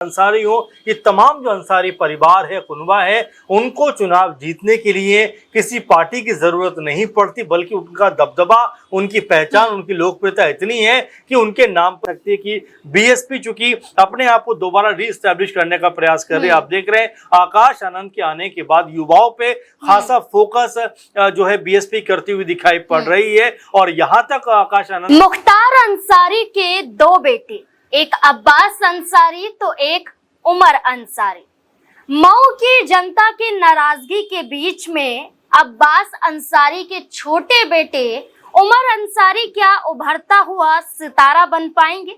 अंसारी हो, ये तमाम जो अंसारी परिवार है, कुनबा है, उनको चुनाव जीतने के लिए किसी पार्टी की जरूरत नहीं पड़ती, बल्कि उनका दबदबा, उनकी पहचान, उनकी लोकप्रियता इतनी है कि उनके नाम पर सकती है कि बीएसपी चूंकि अपने आप को दोबारा रीएस्टैब्लिश करने का प्रयास कर रही है। आप देख रहे हैं आकाश आनंद के आने के बाद युवाओं पे खासा फोकस जो है बीएसपी करती हुई दिखाई पड़ रही है। और यहाँ तक आकाश आनंद, मुख्तार अंसारी के दो बेटे, एक अब्बास अंसारी तो एक उमर अंसारी। मऊ की जनता की नाराजगी के बीच में अब्बास अंसारी के छोटे बेटे उमर अंसारी क्या उभरता हुआ सितारा बन पाएंगे?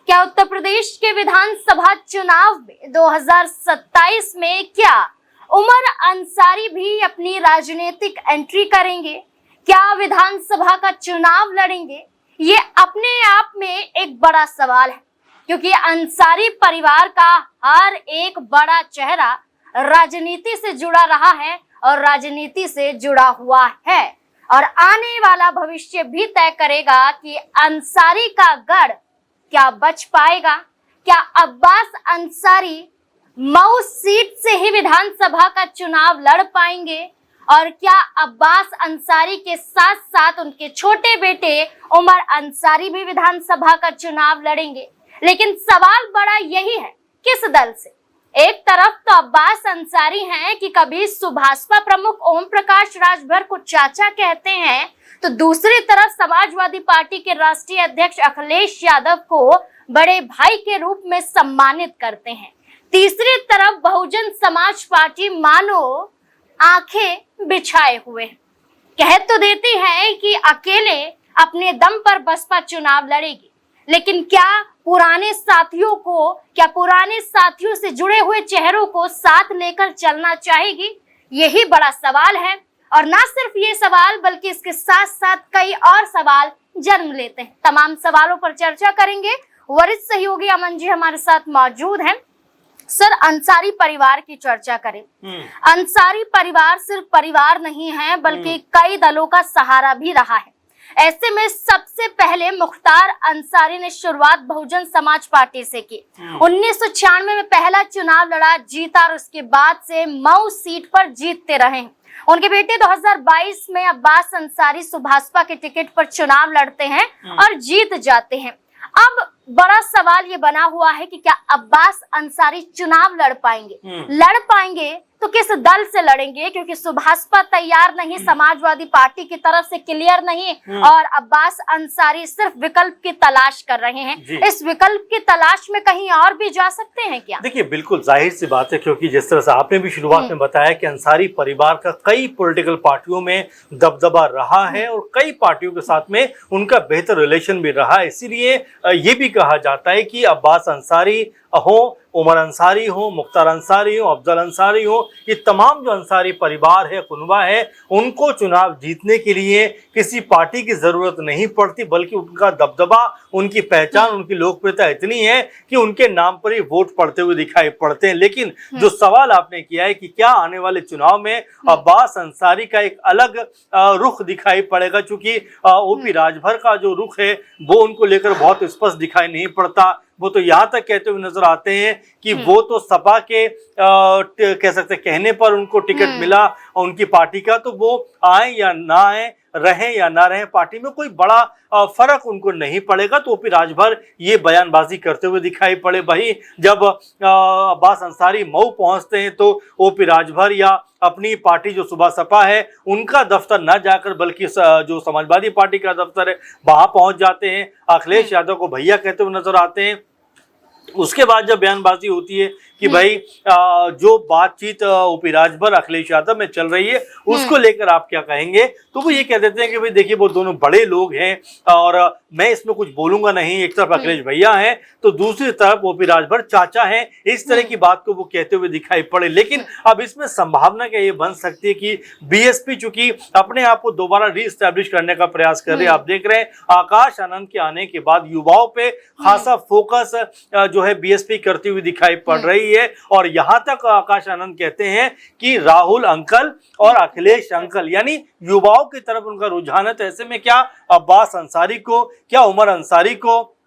क्या उत्तर प्रदेश के विधानसभा चुनाव में 2027 में क्या उमर अंसारी भी अपनी राजनीतिक एंट्री करेंगे? क्या विधानसभा का चुनाव लड़ेंगे? ये अपने आप में एक बड़ा सवाल है, क्योंकि अंसारी परिवार का हर एक बड़ा चेहरा राजनीति से जुड़ा रहा है और राजनीति से जुड़ा हुआ है, और आने वाला भविष्य भी तय करेगा कि अंसारी का गढ़ क्या बच पाएगा। क्या अब्बास अंसारी मऊ सीट से ही विधानसभा का चुनाव लड़ पाएंगे, और क्या अब्बास अंसारी के साथ साथ उनके छोटे बेटे उमर अंसारी भी विधानसभा का चुनाव लड़ेंगे? लेकिन सवाल बड़ा यही है, किस दल से? एक तरफ तो अब्बास अंसारी हैं कि कभी सुभाषपा प्रमुख ओम प्रकाश राजभर को चाचा कहते हैं, तो दूसरी तरफ समाजवादी पार्टी के राष्ट्रीय अध्यक्ष अखिलेश यादव को बड़े भाई के रूप में सम्मानित करते हैं। तीसरी तरफ बहुजन समाज पार्टी मानो आंखें बिछाए हुए हैं, कह तो देती है कि अकेले अपने दम पर बसपा चुनाव लड़ेगी, लेकिन क्या पुराने साथियों से जुड़े हुए चेहरों को साथ लेकर चलना चाहेगी? यही बड़ा सवाल है। और ना सिर्फ ये सवाल, बल्कि इसके साथ साथ कई और सवाल जन्म लेते हैं। तमाम सवालों पर चर्चा करेंगे। वरिष्ठ सहयोगी अमन जी हमारे साथ मौजूद हैं। सर, अंसारी परिवार की चर्चा करें। अंसारी परिवार सिर्फ परिवार नहीं है, बल्कि कई दलों का सहारा भी रहा है। ऐसे में सबसे पहले मुख्तार अंसारी ने शुरुआत बहुजन समाज पार्टी से की। 1996 में पहला चुनाव लड़ा, जीता, और उसके बाद से मऊ सीट पर जीतते रहे। उनके बेटे 2022 में अब्बास अंसारी सुभाषपा के टिकट पर चुनाव लड़ते हैं और जीत जाते हैं। अब बड़ा सवाल ये बना हुआ है कि क्या अब्बास अंसारी चुनाव लड़ पाएंगे तो किस दल से लड़ेंगे? क्योंकि सुभाषपा तैयार नहीं, समाजवादी पार्टी की तरफ से क्लियर नहीं, और अब्बास अंसारी सिर्फ विकल्प की तलाश कर रहे हैं। इस विकल्प की तलाश में कहीं और भी जा सकते हैं क्या? देखिए, बिल्कुल जाहिर सी बात है, क्योंकि जिस तरह से आपने भी शुरुआत में बताया कि अंसारी परिवार का कई पॉलिटिकल पार्टियों में दबदबा रहा है और कई पार्टियों के साथ में उनका बेहतर रिलेशन भी रहा है। इसीलिए ये भी कहा जाता है कि अब्बास अंसारी हो, उमर अंसारी हो, मुख्तार अंसारी हो, अफजल अंसारी हो, ये तमाम जो अंसारी परिवार है, कुनबा है, उनको चुनाव जीतने के लिए किसी पार्टी की जरूरत नहीं पड़ती, बल्कि उनका दबदबा, उनकी पहचान, उनकी लोकप्रियता इतनी है कि उनके नाम पर ही वोट पड़ते हुए दिखाई पड़ते हैं। लेकिन जो सवाल आपने किया है कि क्या आने वाले चुनाव में अब्बास अंसारी का एक अलग रुख दिखाई पड़ेगा, चूंकि ओपी राजभर का जो रुख है वो उनको लेकर बहुत स्पष्ट दिखाई नहीं पड़ता। वो तो यहाँ तक कहते हुए नजर आते हैं कि वो तो सपा के कह सकते कहने पर उनको टिकट मिला और उनकी पार्टी का, तो वो आए या ना आए, रहें या ना रहें, पार्टी में कोई बड़ा फर्क उनको नहीं पड़ेगा। तो ओपी राजभर ये बयानबाजी करते हुए दिखाई पड़े। भाई, जब अब्बास अंसारी मऊ पहुंचते हैं तो ओपी राजभर या अपनी पार्टी जो सुबह सपा है उनका दफ्तर न जाकर, बल्कि जो समाजवादी पार्टी का दफ्तर है वहां पहुंच जाते हैं। अखिलेश यादव को भैया कहते हुए नजर आते हैं। उसके बाद जब बयानबाजी होती है कि भाई जो बातचीत ओपी राजभर अखिलेश यादव में चल रही है उसको लेकर आप क्या कहेंगे, तो वो ये कह देते हैं कि भाई देखिए, वो दोनों बड़े लोग हैं और मैं इसमें कुछ बोलूंगा नहीं। एक तरफ अखिलेश भैया हैं तो दूसरी तरफ ओपी राजभर चाचा हैं। इस तरह की बात को वो कहते हुए दिखाई पड़े। लेकिन अब इसमें संभावना क्या ये बन सकती है कि बीएसपी चूंकि अपने आप को दोबारा रीएस्टैब्लिश करने का प्रयास कर रही है। आप देख रहे हैं आकाश आनंद के आने के बाद युवाओं पे खासा फोकस जो है बीएसपी करती हुई दिखाई पड़ रही है। और यहां तक आकाश आनंद कहते हैं कि राहुल अंकल और अखिलेश अंकल, यानी युवाओं की तरफ उनका रुझान है। तो ऐसे में क्या अब्बास अंसारी को, क्या उमर अंसारी को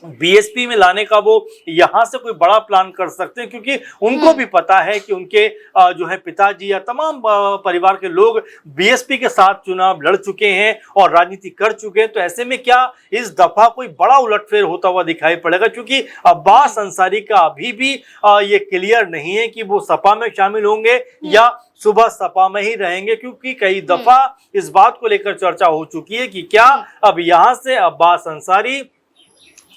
बीएसपी में लाने का वो यहाँ से कोई बड़ा प्लान कर सकते हैं, क्योंकि उनको भी पता है कि उनके जो है पिताजी या तमाम परिवार के लोग बीएसपी के साथ चुनाव लड़ चुके हैं और राजनीति कर चुके हैं। तो ऐसे में क्या इस दफा कोई बड़ा उलटफेर होता हुआ दिखाई पड़ेगा, क्योंकि अब्बास अंसारी का अभी भी ये क्लियर नहीं है कि वो सपा में शामिल होंगे या सुबह सपा में ही रहेंगे, क्योंकि कई दफा इस बात को लेकर चर्चा हो चुकी है कि क्या अब यहाँ से अब्बास अंसारी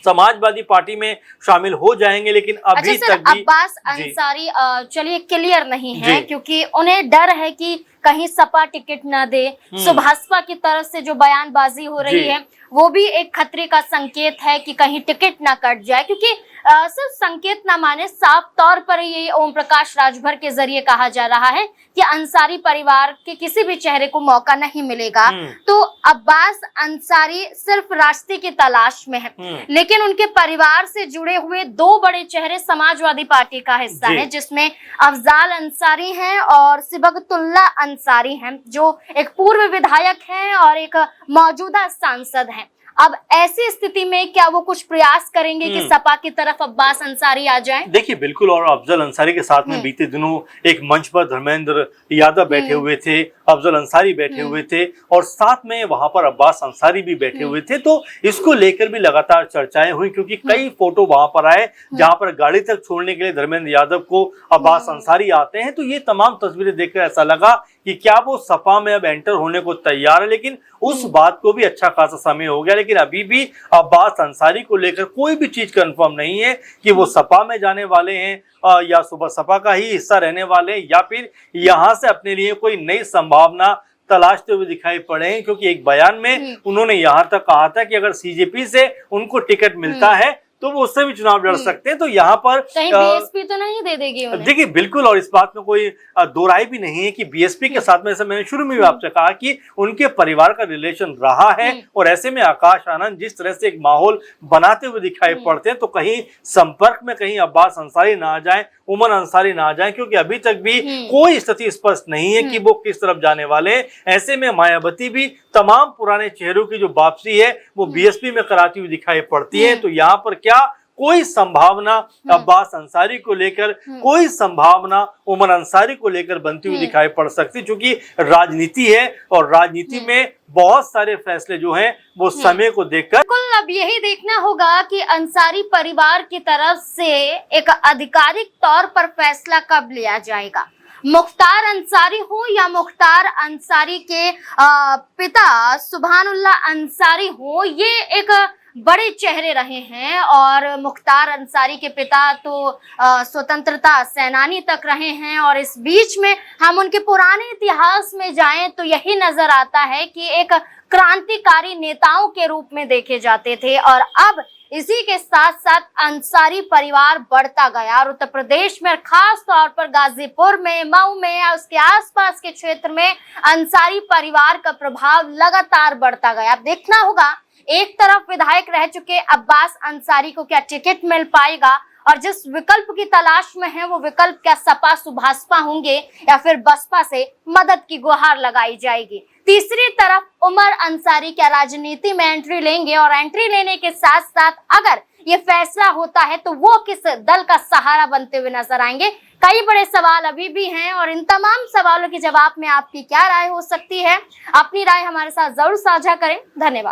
समाजवादी पार्टी में शामिल हो जाएंगे। लेकिन अभी अच्छा तक भी अब्बास अंसारी चलिए क्लियर नहीं है, क्योंकि उन्हें डर है कि कहीं सपा टिकट न दे। सुभाषपा की तरफ से जो बयानबाजी हो रही है वो भी एक खतरे का संकेत है कि कहीं टिकट ना कट जाए, क्योंकि सिर्फ संकेत ना माने, साफ तौर पर ये ओम प्रकाश राजभर के जरिए कहा जा रहा है कि अंसारी परिवार के किसी भी चेहरे को मौका नहीं मिलेगा। तो अब्बास अंसारी सिर्फ रास्ते की तलाश में है, लेकिन उनके परिवार से जुड़े हुए दो बड़े चेहरे समाजवादी पार्टी का हिस्सा है, जिसमें अफजाल अंसारी हैं और सिबगतुल्ला अंसारी हैं, जो एक पूर्व विधायक हैं और एक मौजूदा सांसद हैं। अब ऐसी स्थिति में क्या वो कुछ प्रयास करेंगे कि सपा की तरफ अब्बास अंसारी आ जाए? देखिए बिल्कुल, और अफजल अंसारी के साथ में बीते दिनों एक मंच पर धर्मेंद्र यादव बैठे हुए थे, अफजल अंसारी बैठे हुए थे और साथ में वहां पर अब्बास अंसारी भी बैठे हुए थे। तो इसको लेकर भी लगातार चर्चाएं हुई, क्योंकि कई फोटो वहां पर आए जहां पर गाड़ी तक छोड़ने के लिए धर्मेंद्र यादव को अब्बास अंसारी आते हैं। तो ये तमाम तस्वीरें देखकर ऐसा लगा कि क्या वो सपा में अब एंटर होने को तैयार है, लेकिन उस बात को भी अच्छा खासा समय हो गया। लेकिन अभी भी अब्बास अंसारी को लेकर कोई भी चीज कंफर्म नहीं है कि वो सपा में जाने वाले हैं या सुबह सपा का ही हिस्सा रहने वाले हैं, या फिर यहाँ से अपने लिए कोई नई संभावना तलाशते हुए दिखाई पड़े हैं। क्योंकि एक बयान में उन्होंने यहाँ तक कहा था कि अगर सीजेपी से उनको टिकट मिलता है तो वो उससे भी चुनाव लड़ सकते हैं। तो यहाँ पर कहीं बीएसपी तो नहीं दे देगी उन्हें? देखिए बिल्कुल, और इस बात में कोई दो राय भी नहीं है कि बीएसपी के साथ में, जैसे मैंने शुरू में भी आपसे कहा कि उनके परिवार का रिलेशन रहा है, और ऐसे में आकाश आनंद जिस तरह से एक माहौल बनाते हुए दिखाई पड़ते हैं, तो कहीं संपर्क में कहीं अब्बास अंसारी ना आ जाए, उमर अंसारी ना आ जाए, क्योंकि अभी तक भी कोई स्थिति स्पष्ट नहीं है कि वो किस तरफ जाने वाले हैं। ऐसे में मायावती भी तमाम पुराने चेहरों की जो वापसी है वो बीएसपी में कराती हुई दिखाई पड़ती है। तो यहाँ पर क्या कोई संभावना अब्बास अंसारी को लेकर, कोई संभावना उमर अंसारी को लेकर बनती हुई दिखाई पड़ सकती, क्योंकि राजनीति है और राजनीति में बहुत सारे फैसले जो हैं वो समय को देखकर। बिल्कुल, अब यही देखना होगा कि अंसारी परिवार की तरफ से एक आधिकारिक तौर पर फैसला कब लिया जाएगा। मुख्तार अंसारी हो या मुख्तार अंसारी के पिता सुभानुल्लाह अंसारी हो, ये एक बड़े चेहरे रहे हैं, और मुख्तार अंसारी के पिता तो स्वतंत्रता सेनानी तक रहे हैं। और इस बीच में हम उनके पुराने इतिहास में जाएं तो यही नजर आता है कि एक क्रांतिकारी नेताओं के रूप में देखे जाते थे, और अब इसी के साथ साथ अंसारी परिवार बढ़ता गया और उत्तर प्रदेश में, खास तौर पर गाजीपुर में, मऊ में या उसके आसपास के क्षेत्र में अंसारी परिवार का प्रभाव लगातार बढ़ता गया। अब देखना होगा, एक तरफ विधायक रह चुके अब्बास अंसारी को क्या टिकट मिल पाएगा, और जिस विकल्प की तलाश में है वो विकल्प क्या सपा सुभाषपा होंगे या फिर बसपा से मदद की गुहार लगाई जाएगी। तीसरी तरफ उमर अंसारी क्या राजनीति में एंट्री लेंगे, और एंट्री लेने के साथ साथ अगर ये फैसला होता है तो वो किस दल का सहारा बनते हुए नजर आएंगे। कई बड़े सवाल अभी भी हैं, और इन तमाम सवालों के जवाब में आपकी क्या राय हो सकती है, अपनी राय हमारे साथ जरूर साझा करें। धन्यवाद।